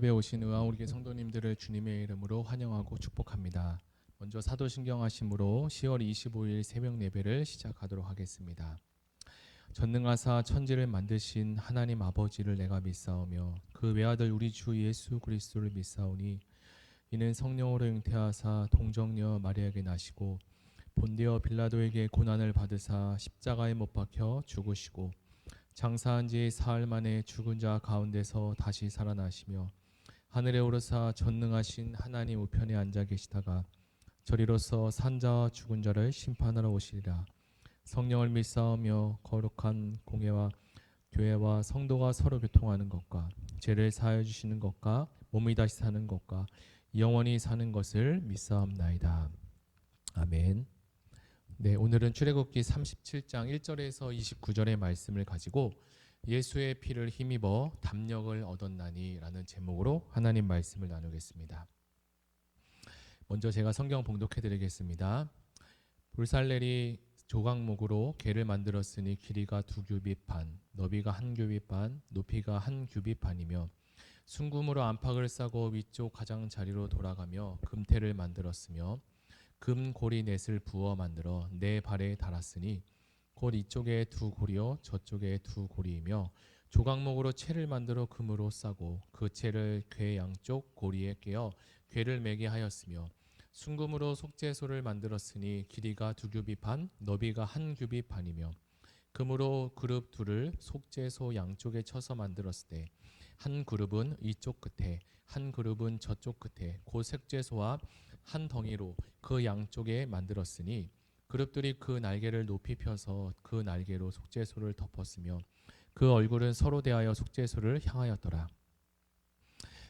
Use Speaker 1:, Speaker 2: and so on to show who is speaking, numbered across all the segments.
Speaker 1: 예배 오신 의왕우리교회 성도님들을 주님의 이름으로 환영하고 축복합니다. 먼저 사도신경 하심으로 10월 25일 새벽 예배를 시작하도록 하겠습니다. 전능하사 천지를 만드신 하나님 아버지를 내가 믿사오며 그 외아들 우리 주 예수 그리스도를 믿사오니 이는 성령으로 잉태하사 동정녀 마리아에게 나시고 본디어 빌라도에게 고난을 받으사 십자가에 못 박혀 죽으시고 장사한 지 사흘 만에 죽은 자 가운데서 다시 살아나시며 하늘에 오르사 전능하신 하나님 우편에 앉아 계시다가 저리로서 산자와 죽은 자를 심판하러 오시리라. 성령을 믿사오며 거룩한 공예와 교회와 성도가 서로 교통하는 것과 죄를 사하여 주시는 것과 몸이 다시 사는 것과 영원히 사는 것을 믿사옵나이다. 아멘. 네, 오늘은 출애굽기 37장 1절에서 29절의 말씀을 가지고 예수의 피를 힘입어 담력을 얻었나니 라는 제목으로 하나님 말씀을 나누겠습니다. 먼저 제가 성경 봉독해 드리겠습니다. 불살렐이 조각목으로 궤를 만들었으니 길이가 2규빗 반, 너비가 1규빗 반, 높이가 1규빗 반이며 순금으로 안팎을 싸고 위쪽 가장자리로 돌아가며 금태를 만들었으며 금고리 넷을 부어 만들어 네 발에 달았으니 곧 이쪽에 2고리요 저쪽에 2고리이며 조각목으로 채를 만들어 금으로 싸고 그 채를 궤 양쪽 고리에 끼어 궤를 매게 하였으며 순금으로 속죄소를 만들었으니 길이가 2규빗 반 너비가 1규빗 반이며 금으로 그룹 둘을 속죄소 양쪽에 쳐서 만들었을 때 한 그룹은 이쪽 끝에 한 그룹은 저쪽 끝에 곧 속죄소와 한 덩이로 그 양쪽에 만들었으니 그룹들이 그 날개를 높이 펴서 그 날개로 속죄소를 덮었으며 그 얼굴은 서로 대하여 속죄소를 향하였더라.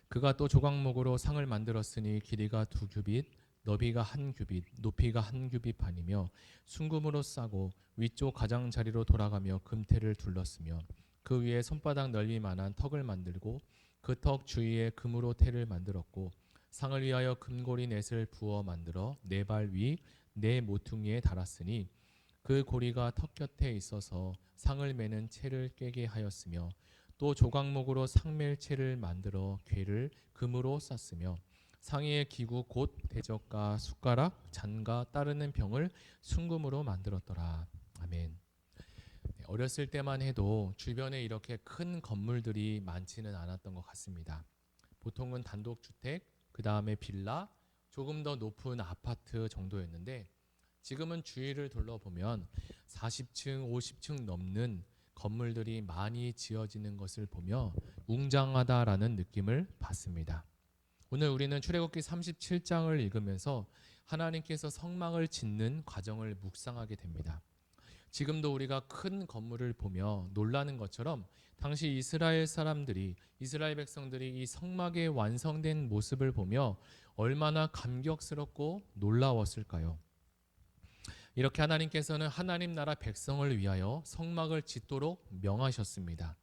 Speaker 1: 그가 또 조각목으로 상을 만들었으니 길이가 2규빗 너비가 1규빗 높이가 1규빗 반이며 순금으로 싸고 위쪽 가장자리로 돌아가며 금태를 둘렀으며 그 위에 손바닥 넓이만한 턱을 만들고 그 턱 주위에 금으로 태를 만들었고 상을 위하여 금고리 넷을 부어 만들어 네 발 위 네 모퉁이에 달았으니 그 고리가 턱 곁에 있어서 상을 매는 채를 깨게 하였으며 또 조각목으로 상맬 채를 만들어 궤를 금으로 쌌으며 상의의 기구 곧 대적과 숟가락 잔과 따르는 병을 순금으로 만들었더라. 아멘. 어렸을 때만 해도 주변에 이렇게 큰 건물들이 많지는 않았던 것 같습니다. 보통은 단독주택, 그 다음에 빌라, 조금 더 높은 아파트 정도였는데 지금은 주위를 둘러보면 40층, 50층 넘는 건물들이 많이 지어지는 것을 보며 웅장하다라는 느낌을 받습니다. 오늘 우리는 출애굽기 37장을 읽으면서 하나님께서 성막을 짓는 과정을 묵상하게 됩니다. 지금도 우리가 큰 건물을 보며 놀라는 것처럼 당시 이스라엘 사람들이 이스라엘 백성들이 이 성막의 완성된 모습을 보며 얼마나 감격스럽고 놀라웠을까요? 이렇게 하나님께서는 하나님 나라 백성을 위하여 성막을 짓도록 명하셨습니다.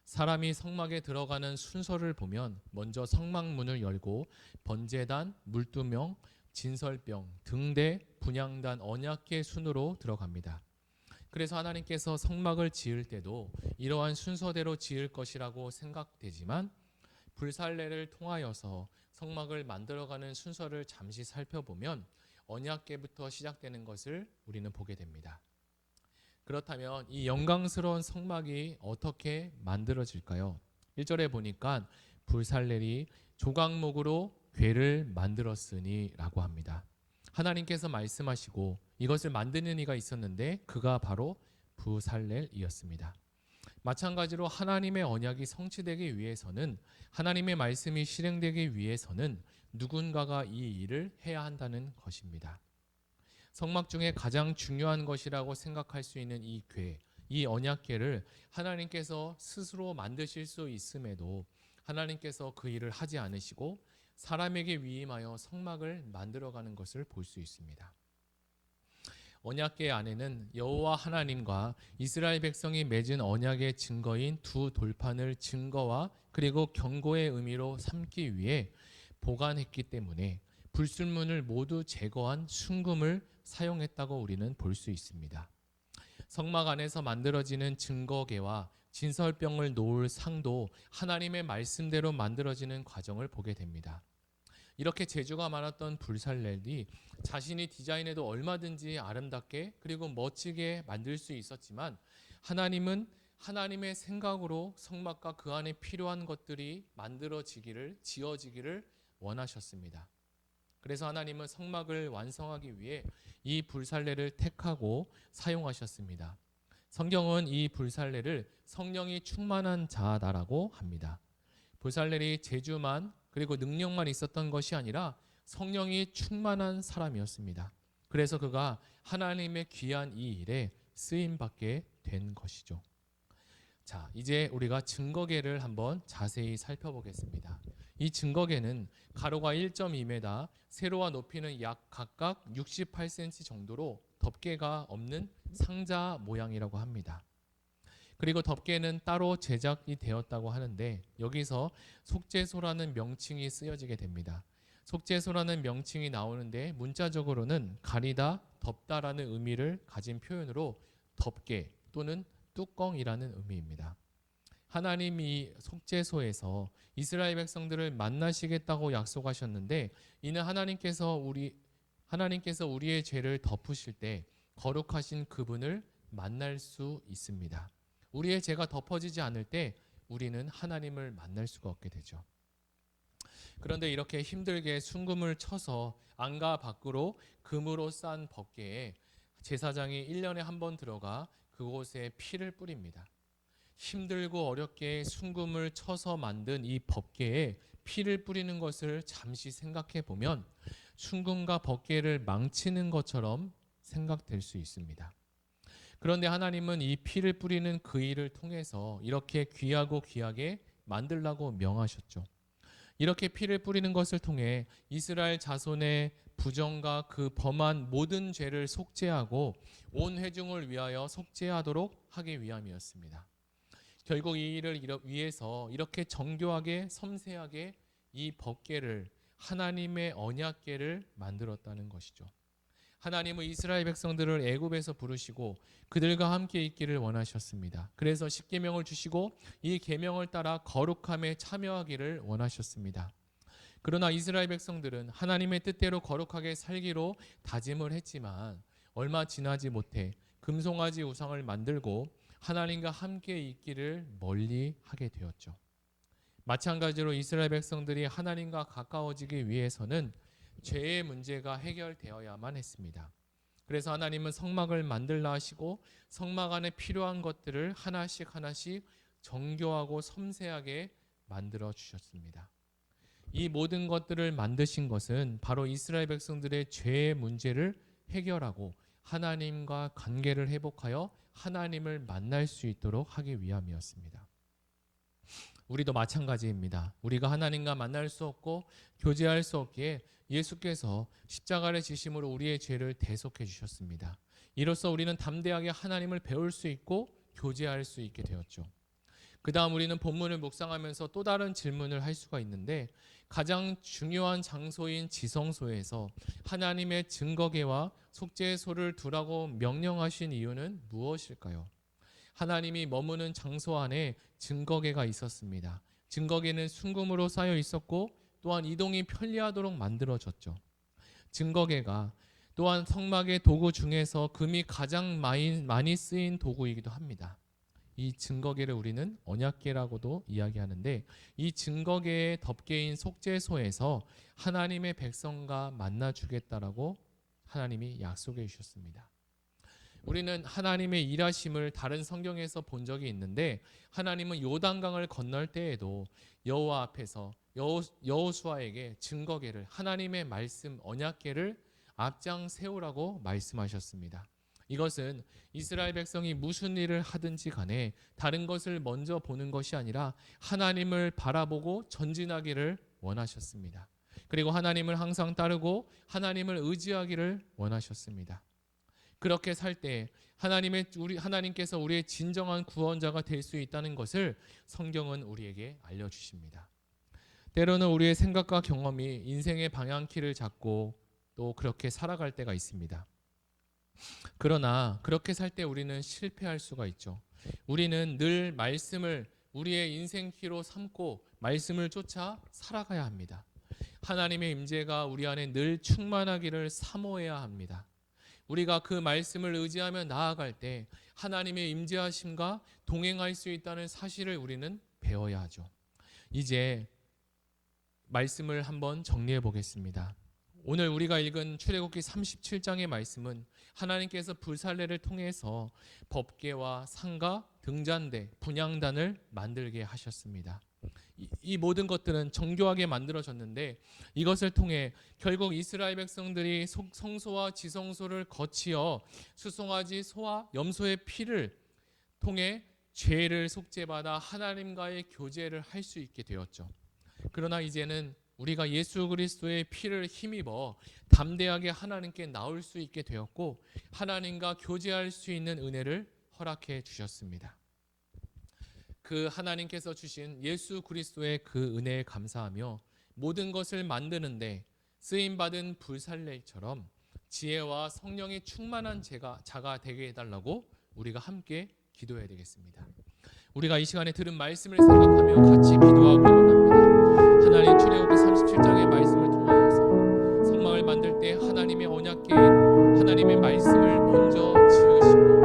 Speaker 1: 사람이 성막에 들어가는 순서를 보면 먼저 성막문을 열고 번제단, 물두명, 진설병, 등대, 분향단, 언약궤 순으로 들어갑니다. 그래서 하나님께서 성막을 지을 때도 이러한 순서대로 지을 것이라고 생각되지만 불살레를 통하여서 성막을 만들어가는 순서를 잠시 살펴보면 언약궤부터 시작되는 것을 우리는 보게 됩니다. 그렇다면 이 영광스러운 성막이 어떻게 만들어질까요? 1절에 보니까 불살렐이 조각목으로 궤를 만들었으니 라고 합니다. 하나님께서 말씀하시고 이것을 만드는 이가 있었는데 그가 바로 불살렐이었습니다. 마찬가지로 하나님의 언약이 성취되기 위해서는 하나님의 말씀이 실행되기 위해서는 누군가가 이 일을 해야 한다는 것입니다. 성막 중에 가장 중요한 것이라고 생각할 수 있는 이 궤, 이 언약궤를 하나님께서 스스로 만드실 수 있음에도 하나님께서 그 일을 하지 않으시고 사람에게 위임하여 성막을 만들어가는 것을 볼 수 있습니다. 언약궤 안에는 여호와 하나님과 이스라엘 백성이 맺은 언약의 증거인 두 돌판을 증거와 그리고 경고의 의미로 삼기 위해 보관했기 때문에 불순물을 모두 제거한 순금을 사용했다고 우리는 볼 수 있습니다. 성막 안에서 만들어지는 증거궤와 진설병을 놓을 상도 하나님의 말씀대로 만들어지는 과정을 보게 됩니다. 이렇게 재주가 많았던 불살렐이 자신이 디자인해도 얼마든지 아름답게 그리고 멋지게 만들 수 있었지만, 하나님은 하나님의 생각으로 성막과 그 안에 필요한 것들이 지어지기를 원하셨습니다. 그래서 하나님은 성막을 완성하기 위해 이 불살레를 택하고 사용하셨습니다. 성경은 이 불살레를 성령이 충만한 자다라고 합니다. 불살렐이 재주만 그리고 능력만 있었던 것이 아니라 성령이 충만한 사람이었습니다. 그래서 그가 하나님의 귀한 이 일에 쓰임받게 된 것이죠. 자, 이제 우리가 증거계를 한번 자세히 살펴보겠습니다. 이 증거계는 가로가 1.2m, 세로와 높이는 약 각각 68cm 정도로 덮개가 없는 상자 모양이라고 합니다. 그리고 덮개는 따로 제작이 되었다고 하는데, 여기서 속죄소라는 명칭이 쓰여지게 됩니다. 속죄소라는 명칭이 나오는데 문자적으로는 가리다, 덮다라는 의미를 가진 표현으로 덮개 또는 뚜껑이라는 의미입니다. 하나님이 속죄소에서 이스라엘 백성들을 만나시겠다고 약속하셨는데, 이는 하나님께서 우리의 죄를 덮으실 때 거룩하신 그분을 만날 수 있습니다. 우리의 죄가 덮어지지 않을 때 우리는 하나님을 만날 수가 없게 되죠. 그런데 이렇게 힘들게 순금을 쳐서 안과 밖으로 금으로 싼 덮개에 제사장이 1년에 한 번 들어가 그곳에 피를 뿌립니다. 힘들고 어렵게 순금을 쳐서 만든 이 덮개에 피를 뿌리는 것을 잠시 생각해 보면 순금과 덮개를 망치는 것처럼 생각될 수 있습니다. 그런데 하나님은 이 피를 뿌리는 그 일을 통해서 이렇게 귀하고 귀하게 만들라고 명하셨죠. 이렇게 피를 뿌리는 것을 통해 이스라엘 자손의 부정과 그 범한 모든 죄를 속죄하고 온 회중을 위하여 속죄하도록 하기 위함이었습니다. 결국 이 일을 위해서 이렇게 정교하게 섬세하게 이 법궤를, 하나님의 언약궤를 만들었다는 것이죠. 하나님은 이스라엘 백성들을 애굽에서 부르시고 그들과 함께 있기를 원하셨습니다. 그래서 십계명을 주시고 이 계명을 따라 거룩함에 참여하기를 원하셨습니다. 그러나 이스라엘 백성들은 하나님의 뜻대로 거룩하게 살기로 다짐을 했지만 얼마 지나지 못해 금송아지 우상을 만들고 하나님과 함께 있기를 멀리 하게 되었죠. 마찬가지로 이스라엘 백성들이 하나님과 가까워지기 위해서는 죄의 문제가 해결되어야만 했습니다. 그래서 하나님은 성막을 만들라 하시고 성막 안에 필요한 것들을 하나씩 정교하고 섬세하게 만들어 주셨습니다. 이 모든 것들을 만드신 것은 바로 이스라엘 백성들의 죄의 문제를 해결하고 하나님과 관계를 회복하여 하나님을 만날 수 있도록 하기 위함이었습니다. 우리도 마찬가지입니다. 우리가 하나님과 만날 수 없고 교제할 수 없기에 예수께서 십자가를 지심으로 우리의 죄를 대속해 주셨습니다. 이로써 우리는 담대하게 하나님을 배울 수 있고 교제할 수 있게 되었죠. 그 다음 우리는 본문을 묵상하면서 또 다른 질문을 할 수가 있는데, 가장 중요한 장소인 지성소에서 하나님의 증거궤와 속죄소를 두라고 명령하신 이유는 무엇일까요? 하나님이 머무는 장소 안에 증거궤가 있었습니다. 증거궤는 순금으로 쌓여 있었고 또한 이동이 편리하도록 만들어졌죠. 증거궤가 또한 성막의 도구 중에서 금이 가장 많이 쓰인 도구이기도 합니다. 이 증거궤를 우리는 언약궤라고도 이야기하는데, 이 증거궤의 덮개인 속죄소에서 하나님의 백성과 만나 주겠다라고 하나님이 약속해 주셨습니다. 우리는 하나님의 일하심을 다른 성경에서 본 적이 있는데, 하나님은 요단강을 건널 때에도 여호와 앞에서 여호수아에게 증거궤를, 하나님의 말씀 언약궤를 앞장 세우라고 말씀하셨습니다. 이것은 이스라엘 백성이 무슨 일을 하든지 간에 다른 것을 먼저 보는 것이 아니라 하나님을 바라보고 전진하기를 원하셨습니다. 그리고 하나님을 항상 따르고 하나님을 의지하기를 원하셨습니다. 그렇게 살 때 하나님께서 우리의 진정한 구원자가 될 수 있다는 것을 성경은 우리에게 알려주십니다. 때로는 우리의 생각과 경험이 인생의 방향키를 잡고 또 그렇게 살아갈 때가 있습니다. 그러나 그렇게 살 때 우리는 실패할 수가 있죠. 우리는 늘 말씀을 우리의 인생키로 삼고 말씀을 쫓아 살아가야 합니다. 하나님의 임재가 우리 안에 늘 충만하기를 사모해야 합니다. 우리가 그 말씀을 의지하며 나아갈 때 하나님의 임재하심과 동행할 수 있다는 사실을 우리는 배워야 하죠. 이제 말씀을 한번 정리해 보겠습니다. 오늘 우리가 읽은 출애굽기 37장의 말씀은 하나님께서 불살레를 통해서 법궤와 상가, 등잔대, 분향단을 만들게 하셨습니다. 이 모든 것들은 정교하게 만들어졌는데 이것을 통해 결국 이스라엘 백성들이 성소와 지성소를 거치어 수송아지 소와 염소의 피를 통해 죄를 속죄받아 하나님과의 교제를 할 수 있게 되었죠. 그러나 이제는 우리가 예수 그리스도의 피를 힘입어 담대하게 하나님께 나올 수 있게 되었고 하나님과 교제할 수 있는 은혜를 허락해 주셨습니다. 그 하나님께서 주신 예수 그리스도의 그 은혜에 감사하며 모든 것을 만드는데 쓰임받은 불살레처럼 지혜와 성령이 충만한 자가 되게 해달라고 우리가 함께 기도해야 되겠습니다. 우리가 이 시간에 들은 말씀을 생각하며 같이 기도하고 일어납니다. 하나님 출애굽기 37장의 말씀을 통하여서 성막을 만들 때 하나님의 언약궤 하나님의 말씀을 먼저 지으시고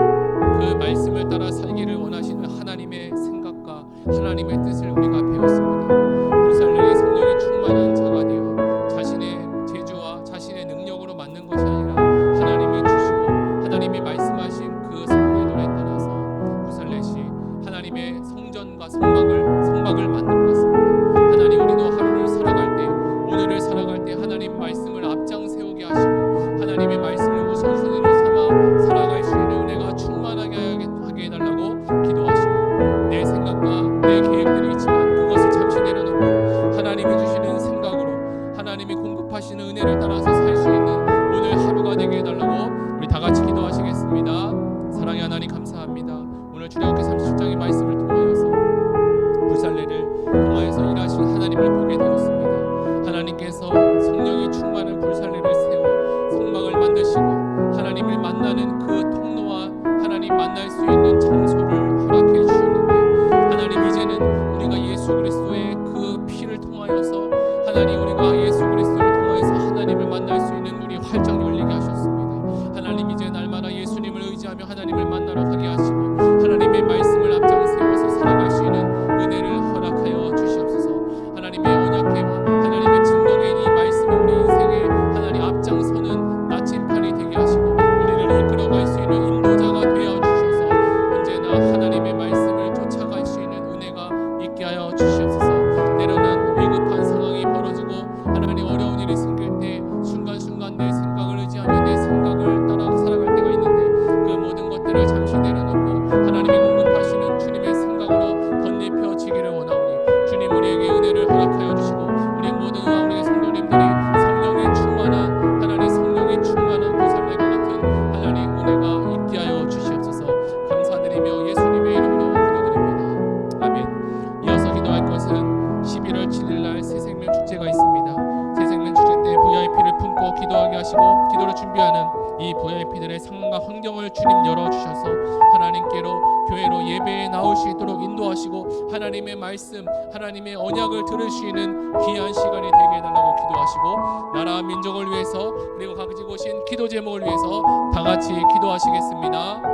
Speaker 1: 그 말씀을 따라 살기를 원하시는 하나님의 생각과 하나님의 뜻을 우리가 배웠습니다. 불살레의 성령이 충만한 자가 되어 자신의 재주와 자신의 능력으로 만든 것이 아니라 하나님이 주시고 하나님이 말씀하신 그 성궤도에 따라서 불살렛이 하나님의 성전과 성막을 만들어 갔습니다. 하나님 우리도 하루를 살아갈 때 오늘을 살아갈 때 하나님 말씀을 앞장 세우게 하시고 하나님의 말씀을 우선순위로 삼아 살아갈 수 있는 은혜가 충만하게 하게 해달라고 기도하시고 내 생각과 내 계획들이 있지만 그것을 잠시 내려놓고 하나님이 주시는 생각으로 하나님이 공급하시는 은혜를 따라서 살 수 있는 오늘 하루가 되게 해달라고 우리 다 같이 기도하시겠습니다. 사랑의 하나님 감사합니다. 오늘 출애굽기 37장의 말씀을 통하여서 불살레를 통하여서 일하신 하나님을 보게 되었습니다. 하나님께서 성령이 충만한 불살레를 세워 성막을 만드시고 하나님을 만나는 그 통로와 하나님 만날 수 있는 장소를 허락해 주셨는데 하나님 이제는 우리가 예수 그리스도의 그 피를 통하여서 하나님 우리가 예수 그리스도를 통하여서 하나님을 만날 수 있는 눈이 활짝 열리게 하셨습니다. 하나님 이제 날마다 예수님을 의지하며 하나님을 만나러 가게 하시고 하나님의 말씀을 앞장 세워서 살아갈 수 있는 은혜를 허락하여 주시옵소서. 하나님의 언약궤와 하나님의 증거된 이 말씀이 우리 인생에 하나님 앞장서는 나침판이 되게 하시고 우리를 이끌어갈 수 있는 인도자가 되어 주셔서 언제나 하나님의 말씀을 쫓아갈 수 있는 은혜가 있게 하여 주시옵소서. 때로는 위급한 상황이 벌어지고 하나님 어려운 일이 생길 때 순간순간 내 생각을 의지하며 내 생각을 따라 살아갈 때가 있는데 그 모든 것들을 잠시 내려놓고 하나님이 공급하시는 주님의 생각으로 건네펴지기를 원하오니 주님 우리에게 은혜를 허락하여 주시고 우리 모든 우리 성도님들이 성령이 충만한 하나님 성령이 충만한 불살레가 같은 하나님 은혜가 있게 하여 주시옵소서. 감사드리며 예수님의 이름으로 기도드립니다. 아멘. 이어서 기도할 것은 11월 7일날 새생명 축제가 있습니다. 새생명 축제 때 VIP를 품고 기도하게 하시고 기도를 준비하는 이 VIP들의 상황과 환경을 주님 열어주셔서 하나님께로 교회로 예배에 나올 수 있도록 인도하시고 하나님의 말씀 하나님의 언약을 들을 수 있는 귀한 시간이 되게 해달라고 기도하시고 나라 민족을 위해서 그리고 가지고 오신 기도 제목을 위해서 다 같이 기도하시겠습니다.